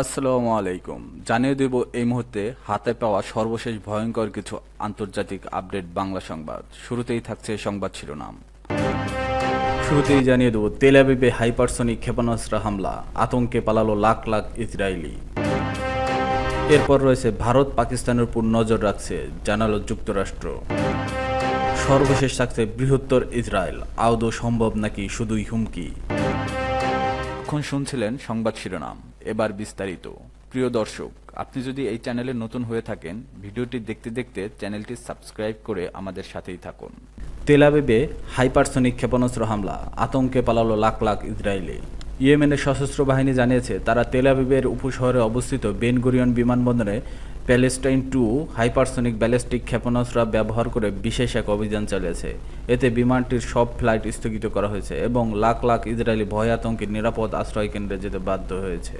আসসালামু আলাইকুম। জানিয়ে দেব এই মুহূর্তে হাতে পাওয়া সর্বশেষ ভয়ঙ্কর কিছু আন্তর্জাতিক আপডেট বাংলা সংবাদ। শুরুতেই থাকছে সংবাদ শিরোনাম। শুরুতেই জানিয়ে দেব তেল আবিবে হাইপারসনিক ক্ষেপণাস্ত্র হামলা, আতঙ্কে পালালো লাখ লাখ ইসরায়েলি। এরপর রয়েছে ভারত পাকিস্তানের উপর নজর রাখছে, জানালো যুক্তরাষ্ট্র। সর্বশেষ থাকছে বৃহত্তর ইসরায়েল, আদৌ সম্ভব নাকি শুধুই হুমকি। এখন শুনছিলেন সংবাদ শিরোনাম, এবার বিস্তারিত। প্রিয় দর্শক, আপনি যদি এই চ্যানেলে নতুন হয়ে থাকেন, ভিডিওটি দেখতে দেখতে চ্যানেলটি সাবস্ক্রাইব করে আমাদের সাথেই থাকুন। তেল আবিবে হাইপারসনিক ক্ষেপণাস্ত্র হামলা, আতঙ্কে পালালো লাখ লাখ ইসরায়েলি। ইয়েমেনের সশস্ত্র বাহিনী জানিয়েছে তারা তেল আবিবের উপশহরে অবস্থিত বেন গুরিয়ন বিমানবন্দরে প্যালেস্টাইন 2 হাইপারসনিক ব্যালিস্টিক ক্ষেপণাস্ত্র ব্যবহার করে বিশেষ এক অভিযান চালিয়েছে। এতে বিমানটির সব ফ্লাইট স্থগিত করা হয়েছে এবং লাখ লাখ ইসরায়েলি ভয় আতঙ্কে নিরাপদ আশ্রয়কেন্দ্রে যেতে বাধ্য হয়েছে।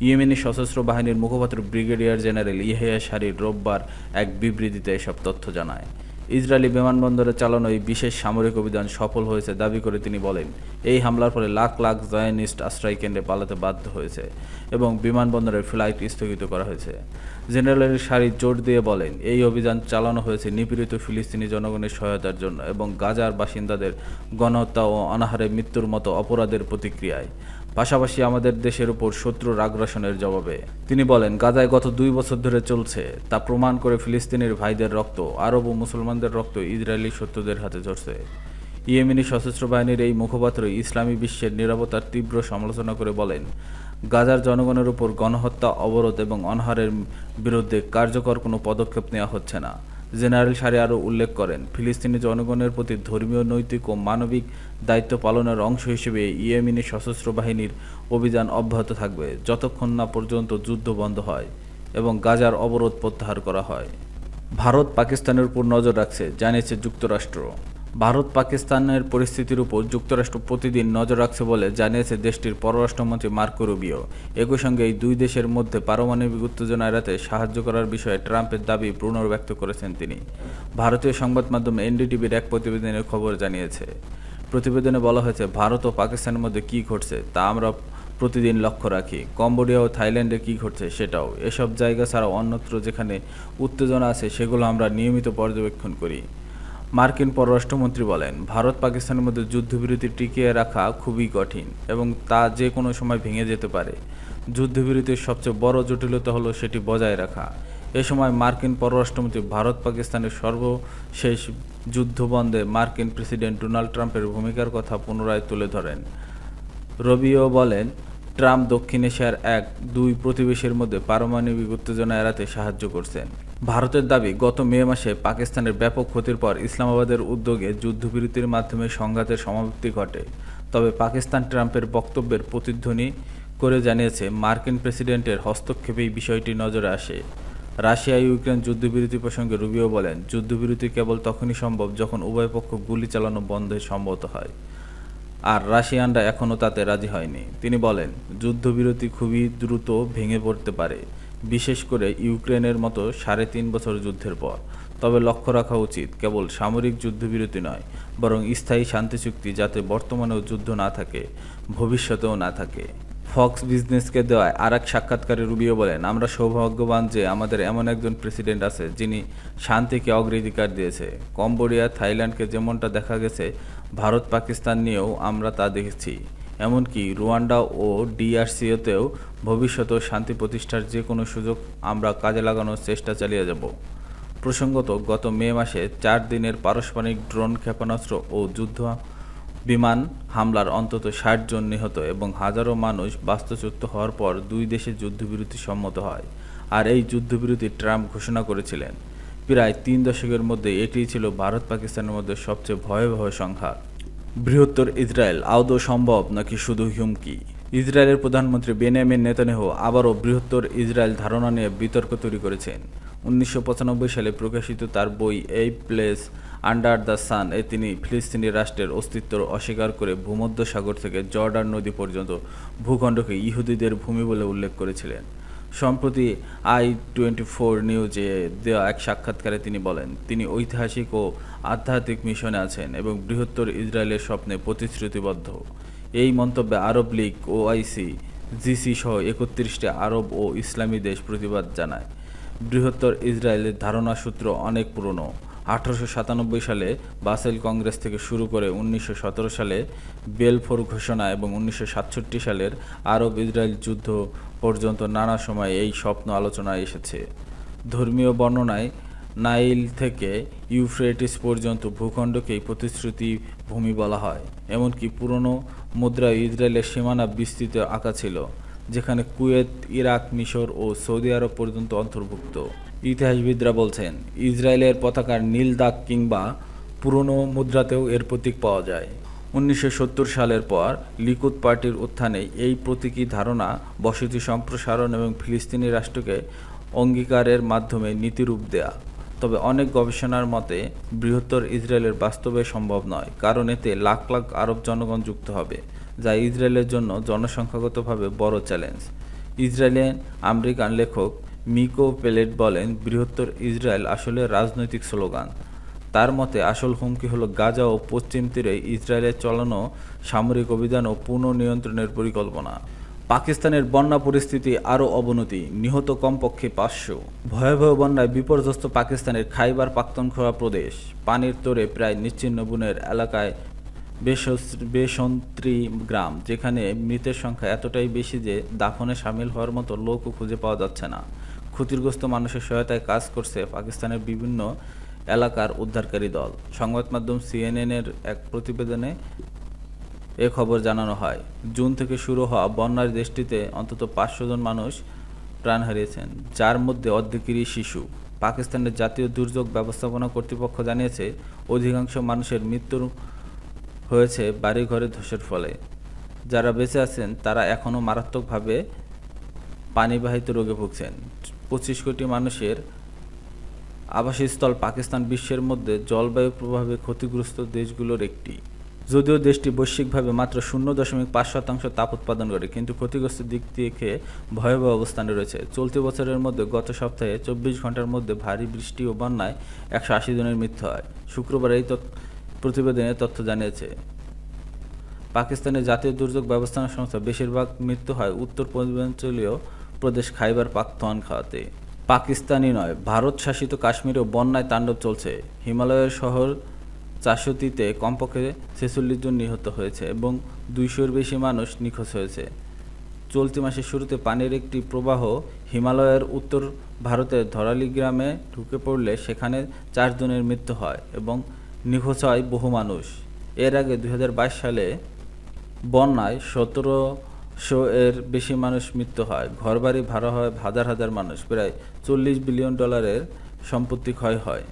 ইয়েমেনি সশস্ত্র বাহিনীর মুখপাত্র ব্রিগেডিয়ার জেনারেল ইহইয়া সারির রোববার এক বিবৃতিতে এসব তথ্য জানায়। ইসরায়েলি বিমানবন্দরে চালানো এই বিশেষ সামরিক অভিযান সফল হয়েছে দাবি করে তিনি বলেন, এই হামলার ফলে লাখ লাখ জয়নিস্ট আশ্রয়কেন্দ্রে পালাতে বাধ্য হয়েছে এবং বিমানবন্দরের ফ্লাইট স্থগিত করা হয়েছে। জেনারেল সারি জোর দিয়ে বলেন, এই অভিযান চালানো হয়েছে নিপীড়িত ফিলিস্তিনি জনগণের সহায়তার জন্য এবং গাজার বাসিন্দাদের গণহত্যা ও অনাহারে মৃত্যুর মতো অপরাধের প্রতিক্রিয়ায়, পাশাপাশি আমাদের দেশের উপর শত্রুর আগ্রাসনের জবাবে। তিনি বলেন, গাজায় গত 2 বছর ধরে চলছে তা প্রমাণ করে ফিলিস্তিনের ভাইদের রক্ত, আরব ও মুসলমানদের রক্ত ইসরায়েলি শত্রুদের হাতে ঝরছে। ইয়েমেনি সশস্ত্র বাহিনীর এই মুখপাত্র ইসলামী বিশ্বের নিরাপত্তার তীব্র সমালোচনা করে বলেন, গাজার জনগণের উপর গণহত্যা, অবরোধ এবং অনাহারের বিরুদ্ধে কার্যকর কোনো পদক্ষেপ নেওয়া হচ্ছে না। জেনারেল সারি আরও উল্লেখ করেন, ফিলিস্তিনি জনগণের প্রতি ধর্মীয়, নৈতিক ও মানবিক দায়িত্ব পালনের অংশ হিসেবে ইয়েমেনি সশস্ত্র বাহিনীর অভিযান অব্যাহত থাকবে যতক্ষণ না পর্যন্ত যুদ্ধ বন্ধ হয় এবং গাজার অবরোধ প্রত্যাহার করা হয়। ভারত পাকিস্তানের উপর নজর রাখছে, জানিয়েছে যুক্তরাষ্ট্র। ভারত পাকিস্তানের পরিস্থিতির উপর যুক্তরাষ্ট্র প্রতিদিন নজর রাখছে বলে জানিয়েছে দেশটির পররাষ্ট্রমন্ত্রী মার্কো রুবিও। একই সঙ্গে এই দুই দেশের মধ্যে পারমাণবিক উত্তেজনা এড়াতে সাহায্য করার বিষয়ে ট্রাম্পের দাবি পুনর্ব্যক্ত করেছেন তিনি। ভারতীয় সংবাদ মাধ্যম এনডিটিভির এক প্রতিবেদনের খবর জানিয়েছে। প্রতিবেদনে বলা হয়েছে, ভারত ও পাকিস্তানের মধ্যে কী ঘটছে তা আমরা প্রতিদিন লক্ষ্য রাখি। কম্বোডিয়া ও থাইল্যান্ডে কী ঘটছে সেটাও। এসব জায়গা ছাড়াও অন্যত্র যেখানে উত্তেজনা আছে সেগুলো আমরা নিয়মিত পর্যবেক্ষণ করি। মার্কিন পররাষ্ট্রমন্ত্রী বলেন, ভারত পাকিস্তানের মধ্যে যুদ্ধবিরতি টিকিয়ে রাখা খুবই কঠিন এবং তা যে কোনো সময় ভেঙে যেতে পারে। যুদ্ধবিরতির সবচেয়ে বড় জটিলতা হলো সেটি বজায় রাখা। এ সময় মার্কিন পররাষ্ট্রমন্ত্রী ভারত পাকিস্তানের সর্বশেষ যুদ্ধবন্ধে মার্কিন প্রেসিডেন্ট ডোনাল্ড ট্রাম্পের ভূমিকার কথা পুনরায় তুলে ধরেন। রবিও বলেন, ট্রাম্প দক্ষিণ এশিয়ার 1-2 প্রতিবেশীর মধ্যে পারমাণবিক উত্তেজনা এড়াতে সাহায্য করছেন। ভারতের দাবি, গত মে মাসে পাকিস্তানের ব্যাপক ক্ষতির পর ইসলামাবাদের উদ্যোগে যুদ্ধবিরতির মাধ্যমে সংঘাতের সমাপ্তি ঘটে। তবে পাকিস্তান ট্রাম্পের বক্তব্যের প্রতিধ্বনি করে জানিয়েছে, মার্কিন প্রেসিডেন্টের হস্তক্ষেপেই বিষয়টি নজরে আসে। রাশিয়া ইউক্রেন যুদ্ধবিরতি প্রসঙ্গে রুবিও বলেন, যুদ্ধবিরতি কেবল তখনই সম্ভব যখন উভয় পক্ষ গুলি চালানো বন্ধে সম্মত হয়, আর রাশিয়ানরা এখনও তাতে রাজি হয়নি। তিনি বলেন, যুদ্ধবিরতি খুবই দ্রুত ভেঙে পড়তে পারে, বিশেষ করে ইউক্রেনের মতো 3.5 বছর যুদ্ধের পর। তবে লক্ষ্য রাখা উচিত, কেবল সামরিক যুদ্ধবিরতি নয়, বরং স্থায়ী শান্তি চুক্তি, যাতে বর্তমানেও যুদ্ধ না থাকে, ভবিষ্যতেও না থাকে। ফক্স বিজনেসকে দেওয়া আরেক সাক্ষাৎকারে রুবিও বলেন, আমরা সৌভাগ্যবান যে আমাদের এমন একজন প্রেসিডেন্ট আছে যিনি শান্তিকে অগ্রাধিকার দিয়েছে। কম্বোডিয়া, থাইল্যান্ডকে যেমনটা দেখা গেছে, ভারত পাকিস্তান নিয়েও আমরা তা দেখেছি। এমনকি রুয়ান্ডা ও ডিআরসিতেও ভবিষ্যতেও শান্তি প্রতিষ্ঠার যে কোনো সুযোগ আমরা কাজে লাগানোর চেষ্টা চালিয়ে যাব। প্রসঙ্গত, গত মে মাসে 4 দিনের পারস্পরিক ড্রোন ক্ষেপণাস্ত্র ও যুদ্ধ বিমান হামলার অন্তত 60 জন নিহত এবং হাজারো মানুষ বাস্তুচ্যুত হওয়ার পর 2 দেশে যুদ্ধবিরতি সম্মত হয়। আর এই যুদ্ধবিরতি ট্রাম্প ঘোষণা করেছিলেন। প্রায় 3 দশকের মধ্যে এটিই ছিল ভারত পাকিস্তানের মধ্যে সবচেয়ে ভয়াবহ সংঘাত। বৃহত্তর ইসরায়েল, আদৌ সম্ভব নাকি শুধু হুমকি। ইসরায়েলের প্রধানমন্ত্রী বেনিয়ামিন নেতানিয়াহু আবারও বৃহত্তর ইসরায়েল ধারণা নিয়ে বিতর্ক তৈরি করেছেন। 1995 সালে প্রকাশিত তার বই a place under the sun এ তিনি ফিলিস্তিনি রাষ্ট্রের অস্তিত্ব অস্বীকার করে ভূমধ্যসাগর থেকে জর্ডান নদী পর্যন্ত ভূখণ্ডকে ইহুদিদের ভূমি বলে উল্লেখ করেছিলেন। সম্প্রতি i24 নিউজে দেওয়া এক সাক্ষাৎকারে তিনি বলেন, তিনি ঐতিহাসিক ও আধ্যাত্মিক মিশনে আছেন এবং বৃহত্তর ইসরায়েলের স্বপ্নে প্রতিশ্রুতিবদ্ধ। এই মন্তব্যে আরব লীগ, ওআইসি, জিসি সহ 31টি আরব ও ইসলামী দেশ প্রতিবাদ জানায়। বৃহত্তর ইসরায়েলের ধারণা সূত্র অনেক পুরনো। 1897 সালে বাসেল কংগ্রেস থেকে শুরু করে 1917 সালে বেলফোর ঘোষণা এবং 1967 সালের আরব ইসরায়েল যুদ্ধ পর্যন্ত নানা সময় এই স্বপ্ন আলোচনায় এসেছে। ধর্মীয় বর্ণনায় নাইল থেকে ইউফ্রেটিস পর্যন্ত ভূখণ্ডকেই প্রতিশ্রুতি ভূমি বলা হয়। এমনকি পুরনো মুদ্রায় ইসরায়েলের সীমানা বিস্তৃত আঁকা ছিল, যেখানে কুয়েত, ইরাক, মিশর ও সৌদি আরব পর্যন্ত অন্তর্ভুক্ত। ইতিহাসবিদরা বলছেন, ইসরায়েলের পতাকার নীল দাগ কিংবা পুরনো মুদ্রাতেও এর প্রতীক পাওয়া যায়। 1970 সালের পর লিকুদ পার্টির উত্থানে এই প্রতীকী ধারণা বসতি সম্প্রসারণ এবং ফিলিস্তিনি রাষ্ট্রকে অঙ্গীকারের মাধ্যমে নীতিরূপ দেয়া। তবে অনেক গবেষণার মতে বৃহত্তর ইসরায়েলের বাস্তবে সম্ভব নয়, কারণ এতে লাখ লাখ আরব জনগণ যুক্ত হবে, যা ইসরায়েলের জন্য জনসংখ্যাগতভাবে বড় চ্যালেঞ্জ। ইসরায়েলিয়ান আমেরিকান লেখক মিকো পেলেট বলেন, বৃহত্তর ইসরায়েল আসলে রাজনৈতিক স্লোগান। তার মতে আসল হুমকি হলো গাজা ও পশ্চিম তীরে ইসরায়েলের চালানো সামরিক অভিযান ও পুনঃনিয়ন্ত্রণের পরিকল্পনা। পাকিস্তানের বন্যা পরিস্থিতি আরও অবনতি, নিহত কমপক্ষে 500। ভয়াবহ বন্যায় বিপর্যস্ত পাকিস্তানের খাইবার পাখতুনখোয়া প্রদেশ। পানির তোড়ে প্রায় নিশ্চিহ্ন বনের এলাকায় বেসন্ত্রী গ্রাম, যেখানে মৃতের সংখ্যা এতটাই বেশি যে দাফনে সামিল হওয়ার মতো লোকও খুঁজে পাওয়া যাচ্ছে না। ক্ষতিগ্রস্ত মানুষের সহায়তায় কাজ করছে পাকিস্তানের বিভিন্ন এলাকার উদ্ধারকারী দল। সংবাদ মাধ্যম সিএনএনের এক প্রতিবেদনে এ খবর জানানো হয়। জুন থেকে শুরু হওয়া বন্যার দেশটিতে অন্তত 500 জন মানুষ প্রাণ হারিয়েছেন, যার মধ্যে অর্ধেকেরই শিশু। পাকিস্তানের জাতীয় দুর্যোগ ব্যবস্থাপনা কর্তৃপক্ষ জানিয়েছে, অধিকাংশ মানুষের মৃত্যু হয়েছে বাড়িঘরে ধসের ফলে। যারা বেঁচে আছেন তারা এখনও মারাত্মকভাবে পানিবাহিত রোগে ভুগছেন। 25 কোটি মানুষের আবাসস্থল পাকিস্তান বিশ্বের মধ্যে জলবায়ু প্রভাবে ক্ষতিগ্রস্ত দেশগুলোর একটি। যদিও দেশটি বৈশ্বিকভাবে মাত্র 0.5% তাপ উৎপাদন করে, কিন্তু ক্ষতিগ্রস্ত দিক থেকে ভয়াবহ অবস্থানে রয়েছে। চলতি বছরের মধ্যে গত সপ্তাহে 24 ঘন্টার মধ্যে ভারী বৃষ্টি ও বন্যায় 180 জনের মৃত্যু হয়। শুক্রবার এই প্রতিবেদনে তথ্য জানিয়েছে পাকিস্তানের জাতীয় দুর্যোগ ব্যবস্থাপনা সংস্থা। বেশিরভাগ মৃত্যু হয় উত্তর পূর্বাঞ্চলীয় প্রদেশ খাইবার পাখতুনখোয়াতে। পাকিস্তানি নয়, ভারত শাসিত কাশ্মীরেও বন্যায় তাণ্ডব চলছে। হিমালয়ের শহর চাষতিতে কমপক্ষে 46 জন নিহত হয়েছে এবং 200-এর বেশি মানুষ নিখোঁজ হয়েছে। চলতি মাসের শুরুতে পানির একটি প্রবাহ হিমালয়ের উত্তর ভারতের ধরালি গ্রামে ঢুকে পড়লে সেখানে 4 জনের মৃত্যু হয় এবং নিখোঁজ হয় বহু মানুষ। এর আগে 2022 সালে বন্যায় 1700-এর বেশি মানুষ মৃত্যু হয়, ঘরবাড়ি ভাড়া হয় হাজার হাজার মানুষ, প্রায় $40 বিলিয়ন সম্পত্তি ক্ষয় হয়।